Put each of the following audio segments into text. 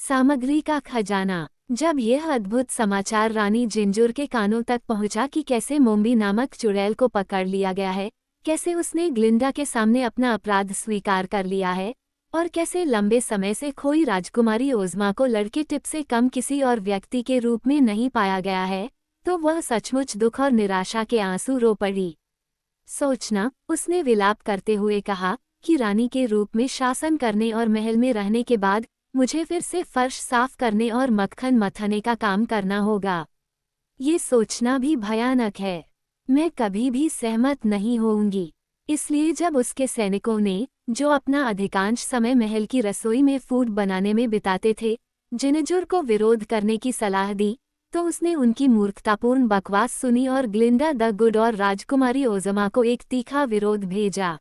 सामग्री का खजाना। जब यह अद्भुत समाचार रानी जिंजुर के कानों तक पहुंचा कि कैसे मोम्बी नामक चुड़ैल को पकड़ लिया गया है, कैसे उसने ग्लिंडा के सामने अपना अपराध स्वीकार कर लिया है, और कैसे लंबे समय से खोई राजकुमारी ओज़मा को लड़के टिप से कम किसी और व्यक्ति के रूप में नहीं पाया गया है, तो वह सचमुच दुख और निराशा के आंसू रो पड़ी। सोचना, उसने विलाप करते हुए कहा, कि रानी के रूप में शासन करने और महल में रहने के बाद मुझे फिर से फर्श साफ करने और मक्खन मथने का काम करना होगा। ये सोचना भी भयानक है। मैं कभी भी सहमत नहीं होऊंगी। इसलिए जब उसके सैनिकों ने, जो अपना अधिकांश समय महल की रसोई में फूड बनाने में बिताते थे, जिनेजुर को विरोध करने की सलाह दी, तो उसने उनकी मूर्खतापूर्ण बकवास सुनी और ग्लिंडा द गुड और राजकुमारी ओज़मा को एक तीखा विरोध भेजा।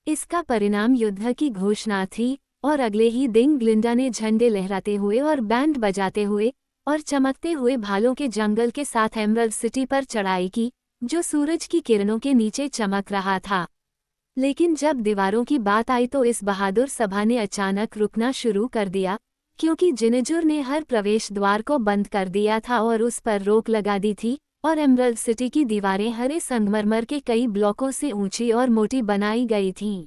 इसका परिणाम युद्ध की घोषणा थी, और अगले ही दिन ग्लिंडा ने झंडे लहराते हुए और बैंड बजाते हुए और चमकते हुए भालों के जंगल के साथ एमरल्ड सिटी पर चढ़ाई की, जो सूरज की किरणों के नीचे चमक रहा था। लेकिन जब दीवारों की बात आई तो इस बहादुर सभा ने अचानक रुकना शुरू कर दिया, क्योंकि जिनेजुर ने हर प्रवेश द्वार को बंद कर दिया था और उस पर रोक लगा दी थी, और एमरल्ड सिटी की दीवारें हरे संगमरमर के कई ब्लॉकों से ऊंची और मोटी बनाई गई थीं।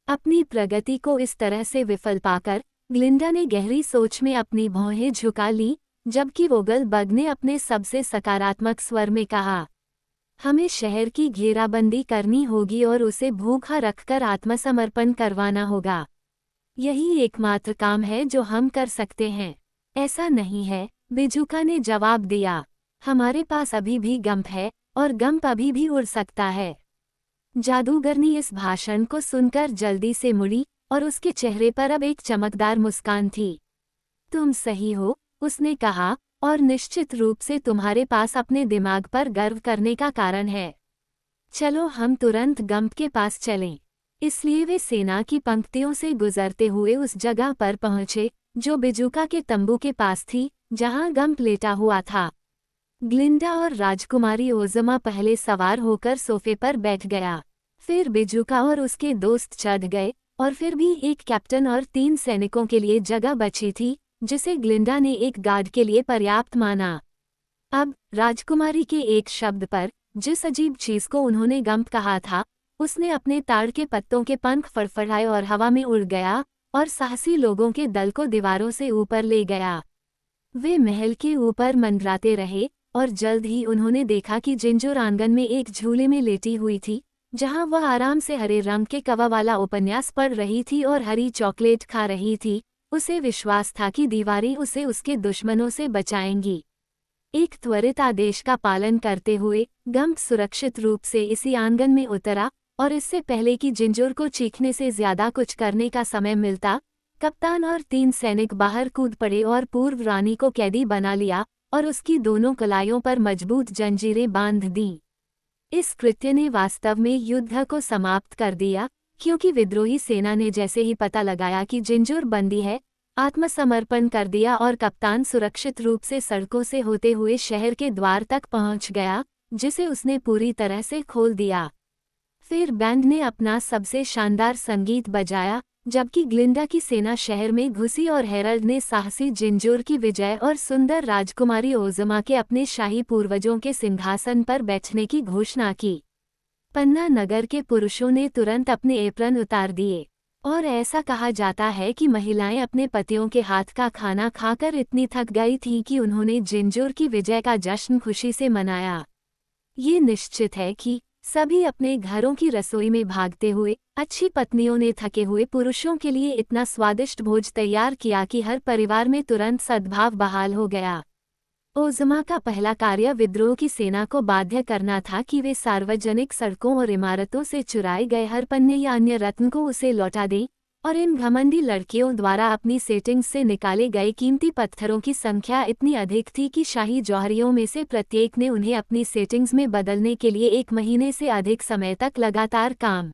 अपनी प्रगति को इस तरह से विफल पाकर ग्लिंडा ने गहरी सोच में अपनी भौहें झुका ली, जबकि वोगल बग ने अपने सबसे सकारात्मक स्वर में कहा, हमें शहर की घेराबंदी करनी होगी और उसे भूखा रखकर आत्मसमर्पण करवाना होगा। यही एकमात्र काम है जो हम कर सकते हैं। ऐसा नहीं है, बिजुका ने जवाब दिया। हमारे पास अभी भी गंप है, और गंप अभी भी उड़ सकता है। जादूगरनी इस भाषण को सुनकर जल्दी से मुड़ी, और उसके चेहरे पर अब एक चमकदार मुस्कान थी। तुम सही हो, उसने कहा, और निश्चित रूप से तुम्हारे पास अपने दिमाग पर गर्व करने का कारण है। चलो हम तुरंत गंप के पास चलें। इसलिए वे सेना की पंक्तियों से गुजरते हुए उस जगह पर पहुंचे, जो बिजुका के तंबू के पास थी, जहां गंप लेटा हुआ था। ग्लिंडा और राजकुमारी ओज़मा पहले सवार होकर सोफे पर बैठ गया। फिर बिजुका और उसके दोस्त चढ़ गए, और फिर भी एक कैप्टन और 3 सैनिकों के लिए जगह बची थी, जिसे ग्लिंडा ने एक गार्ड के लिए पर्याप्त माना। अब राजकुमारी के एक शब्द पर, जिस अजीब चीज को उन्होंने गंप कहा था, उसने अपने ताड़ के पत्तों के पंख फड़फड़ाए और हवा में उड़ गया, और साहसी लोगों के दल को दीवारों से ऊपर ले गया। वे महल के ऊपर मंडराते रहे, और जल्द ही उन्होंने देखा कि जिंजुर आंगन में एक झूले में लेटी हुई थी, जहां वह आराम से हरे रंग के कवा वाला उपन्यास पढ़ रही थी और हरी चॉकलेट खा रही थी। उसे विश्वास था कि दीवारें उसे उसके दुश्मनों से बचाएंगी। एक त्वरित आदेश का पालन करते हुए गंप सुरक्षित रूप से इसी आंगन में उतरा, और इससे पहले कि जिंजुर को चीखने से ज्यादा कुछ करने का समय मिलता, कप्तान और 3 सैनिक बाहर कूद पड़े और पूर्व रानी को कैदी बना लिया, और उसकी दोनों कलाइयों पर मजबूत जंजीरें बांध दीं। इस कृत्य ने वास्तव में युद्ध को समाप्त कर दिया, क्योंकि विद्रोही सेना ने जैसे ही पता लगाया कि जिंजुर बंदी है, आत्मसमर्पण कर दिया, और कप्तान सुरक्षित रूप से सड़कों से होते हुए शहर के द्वार तक पहुंच गया, जिसे उसने पूरी तरह से खोल दिया। फिर बैंड ने अपना सबसे शानदार संगीत बजाया, जबकि ग्लिंडा की सेना शहर में घुसी और हेरल्ड ने साहसी जिंजुर की विजय और सुंदर राजकुमारी ओज़मा के अपने शाही पूर्वजों के सिंहासन पर बैठने की घोषणा की। पन्ना नगर के पुरुषों ने तुरंत अपने एप्रन उतार दिए, और ऐसा कहा जाता है कि महिलाएं अपने पतियों के हाथ का खाना खाकर इतनी थक गई थीं कि उन्होंने जिंजुर की विजय का जश्न खुशी से मनाया। ये निश्चित है कि सभी अपने घरों की रसोई में भागते हुए अच्छी पत्नियों ने थके हुए पुरुषों के लिए इतना स्वादिष्ट भोज तैयार किया कि हर परिवार में तुरंत सद्भाव बहाल हो गया। ओज़मा का पहला कार्य विद्रोह की सेना को बाध्य करना था कि वे सार्वजनिक सड़कों और इमारतों से चुराए गए हर पन्ने या अन्य रत्न को उसे लौटा दें, और इन घमंडी लड़कियों द्वारा अपनी सेटिंग्स से निकाले गए कीमती पत्थरों की संख्या इतनी अधिक थी कि शाही जौहरियों में से प्रत्येक ने उन्हें अपनी सेटिंग्स में बदलने के लिए 1 महीने से अधिक समय तक लगातार काम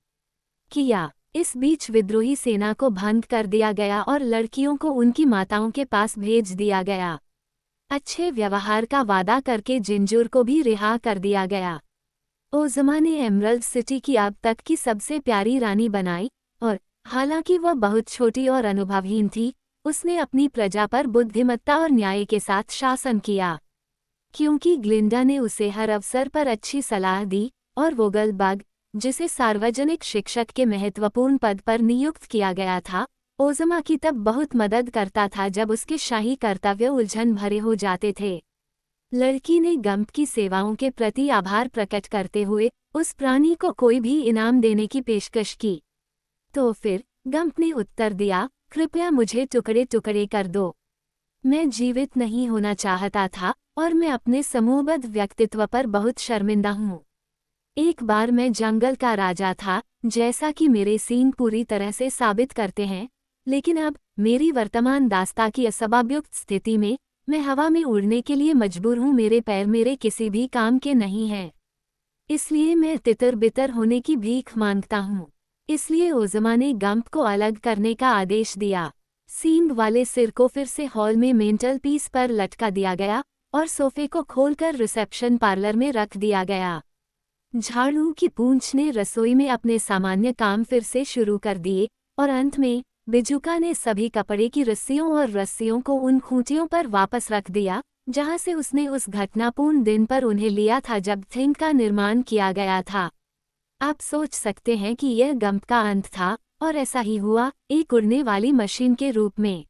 किया। इस बीच विद्रोही सेना को भंग कर दिया गया और लड़कियों को उनकी माताओं के पास भेज दिया गया। अच्छे व्यवहार का वादा करके जिंजुर को भी रिहा कर दिया गया। ओज़मा ने एमरल्ड सिटी की अब तक की सबसे प्यारी रानी बनाई, और हालांकि वह बहुत छोटी और अनुभवहीन थी, उसने अपनी प्रजा पर बुद्धिमत्ता और न्याय के साथ शासन किया। क्योंकि ग्लिंडा ने उसे हर अवसर पर अच्छी सलाह दी और वोगलबर्ग, जिसे सार्वजनिक शिक्षक के महत्वपूर्ण पद पर नियुक्त किया गया था, ओज़मा की तब बहुत मदद करता था जब उसके शाही कर्तव्य उलझन भरे हो जाते थे। लड़की ने गंप की सेवाओं के प्रति आभार प्रकट करते हुए उस प्राणी को कोई भी इनाम देने की पेशकश की। तो फिर गंप ने उत्तर दिया, कृपया मुझे टुकड़े टुकड़े कर दो। मैं जीवित नहीं होना चाहता था और मैं अपने समूहबद्ध व्यक्तित्व पर बहुत शर्मिंदा हूँ। एक बार मैं जंगल का राजा था, जैसा कि मेरे सीन पूरी तरह से साबित करते हैं, लेकिन अब मेरी वर्तमान दास्ता की असंभाव्युक्त स्थिति में मैं हवा में उड़ने के लिए मजबूर हूँ। मेरे पैर मेरे किसी भी काम के नहीं हैं, इसलिए मैं तितर बितर होने की भीख मांगता हूँ। इसलिए ओज़मा ने गंप को अलग करने का आदेश दिया। सींग वाले सिर को फिर से हॉल में मेंटल पीस पर लटका दिया गया और सोफे को खोलकर रिसेप्शन पार्लर में रख दिया गया। झाड़ू की पूंछ ने रसोई में अपने सामान्य काम फिर से शुरू कर दिए और अंत में बिजुका ने सभी कपड़े की रस्सियों और रस्सियों को उन खूंटियों पर वापस रख दिया जहां से उसने उस घटनापूर्ण दिन पर उन्हें लिया था जब थिंग का निर्माण किया गया था। आप सोच सकते हैं कि यह गंप का अंत था, और ऐसा ही हुआ, एक उड़ने वाली मशीन के रूप में।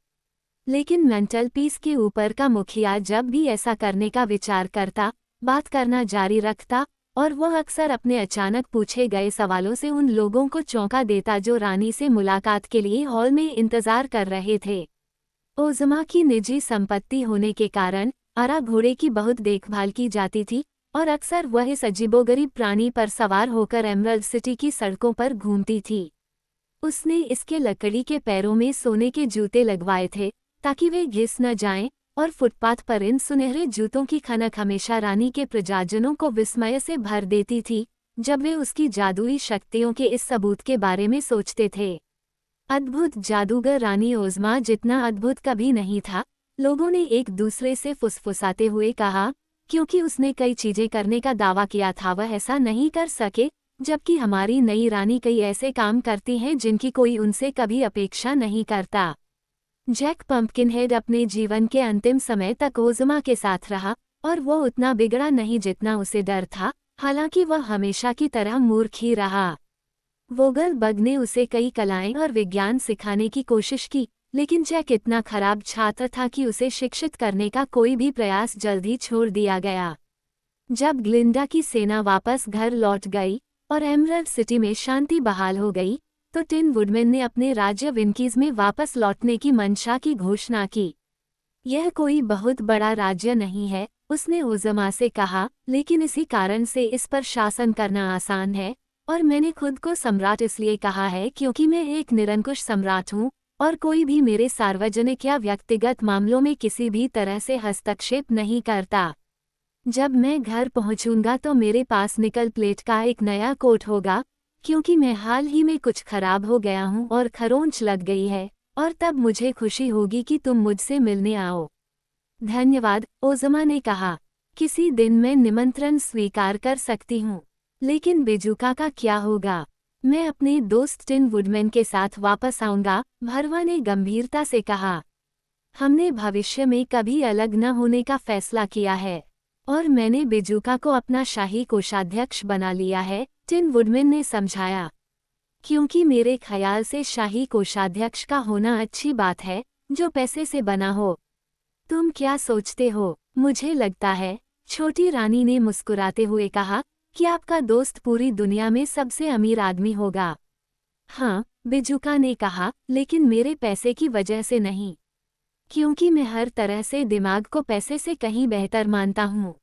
लेकिन मेंटल पीस के ऊपर का मुखिया जब भी ऐसा करने का विचार करता, बात करना जारी रखता, और वह अक्सर अपने अचानक पूछे गए सवालों से उन लोगों को चौंका देता जो रानी से मुलाकात के लिए हॉल में इंतजार कर रहे थे। ओज़मा की निजी संपत्ति होने के कारण अरा घोड़े की बहुत देखभाल की जाती थी और अक्सर वह इस अजीबोगरीब प्राणी पर सवार होकर एमरल्ड सिटी की सड़कों पर घूमती थी। उसने इसके लकड़ी के पैरों में सोने के जूते लगवाए थे ताकि वे घिस न जाएं, और फुटपाथ पर इन सुनहरे जूतों की खनक हमेशा रानी के प्रजाजनों को विस्मय से भर देती थी जब वे उसकी जादुई शक्तियों के इस सबूत के बारे में सोचते थे। अद्भुत जादूगर रानी ओज़मा जितना अद्भुत कभी नहीं था, लोगों ने एक दूसरे से फुसफुसाते हुए कहा, क्योंकि उसने कई चीजें करने का दावा किया था वह ऐसा नहीं कर सके, जबकि हमारी नई रानी कई ऐसे काम करती हैं जिनकी कोई उनसे कभी अपेक्षा नहीं करता। जैक पंपकिनहेड अपने जीवन के अंतिम समय तक ओज़मा के साथ रहा और वो उतना बिगड़ा नहीं जितना उसे डर था, हालांकि वह हमेशा की तरह मूर्ख ही रहा। वोगलबर्ग ने उसे कई कलाएं और विज्ञान सिखाने की कोशिश की, लेकिन जैक इतना खराब छात्र था कि उसे शिक्षित करने का कोई भी प्रयास जल्द ही छोड़ दिया गया। जब ग्लिंडा की सेना वापस घर लौट गई और एमरल्ड सिटी में शांति बहाल हो गई, तो टिन वुडमैन ने अपने राज्य विंकीज में वापस लौटने की मंशा की घोषणा की। यह कोई बहुत बड़ा राज्य नहीं है, उसने ओज़मा से कहा, लेकिन इसी कारण से इस पर शासन करना आसान है, और मैंने खुद को सम्राट इसलिए कहा है क्योंकि मैं एक निरंकुश सम्राट हूँ और कोई भी मेरे सार्वजनिक या व्यक्तिगत मामलों में किसी भी तरह से हस्तक्षेप नहीं करता। जब मैं घर पहुंचूंगा तो मेरे पास निकल प्लेट का एक नया कोट होगा, क्योंकि मैं हाल ही में कुछ खराब हो गया हूं और खरोंच लग गई है, और तब मुझे खुशी होगी कि तुम मुझसे मिलने आओ। धन्यवाद, ओज़मा ने कहा। किसी दिन मैं निमंत्रण स्वीकार कर सकती हूँ, लेकिन बिजुका का क्या होगा? मैं अपने दोस्त टिन वुडमैन के साथ वापस आऊंगा, भरवा ने गंभीरता से कहा। हमने भविष्य में कभी अलग न होने का फैसला किया है, और मैंने बिजुका को अपना शाही कोषाध्यक्ष बना लिया है, टिन वुडमैन ने समझाया। क्योंकि मेरे ख्याल से शाही कोषाध्यक्ष का होना अच्छी बात है, जो पैसे से बना हो। तुम क्या सोचते हो? मुझे लगता है, छोटी रानी ने मुस्कुराते हुए कहा, कि आपका दोस्त पूरी दुनिया में सबसे अमीर आदमी होगा। हाँ, बिजुका ने कहा, लेकिन मेरे पैसे की वजह से नहीं, क्योंकि मैं हर तरह से दिमाग को पैसे से कहीं बेहतर मानता हूँ।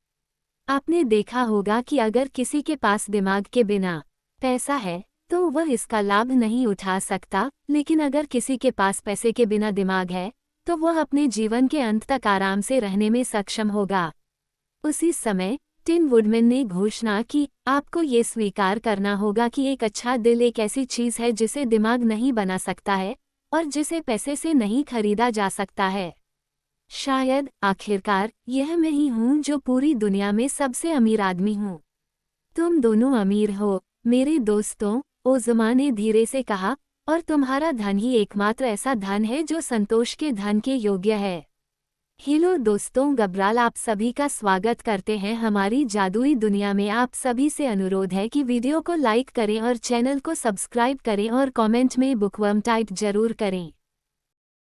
आपने देखा होगा कि अगर किसी के पास दिमाग के बिना पैसा है, तो वह इसका लाभ नहीं उठा सकता, लेकिन अगर किसी के पास पैसे के बिना दिमाग है, तो वह अपने जीवन के अंत तक आराम से रहने में सक्षम होगा। उसी समय टिन वुडमैन ने घोषणा की, आपको ये स्वीकार करना होगा कि एक अच्छा दिल एक ऐसी चीज है जिसे दिमाग नहीं बना सकता है और जिसे पैसे से नहीं खरीदा जा सकता है। शायद आखिरकार यह मैं ही हूँ जो पूरी दुनिया में सबसे अमीर आदमी हूँ। तुम दोनों अमीर हो, मेरे दोस्तों, ओज़मा ने धीरे से कहा, और तुम्हारा धन ही एकमात्र ऐसा धन है जो संतोष के धन के योग्य है। हेलो दोस्तों, गब्राल आप सभी का स्वागत करते हैं हमारी जादुई दुनिया में। आप सभी से अनुरोध है कि वीडियो को लाइक करें और चैनल को सब्सक्राइब करें और कमेंट में बुकवर्म टाइप जरूर करें।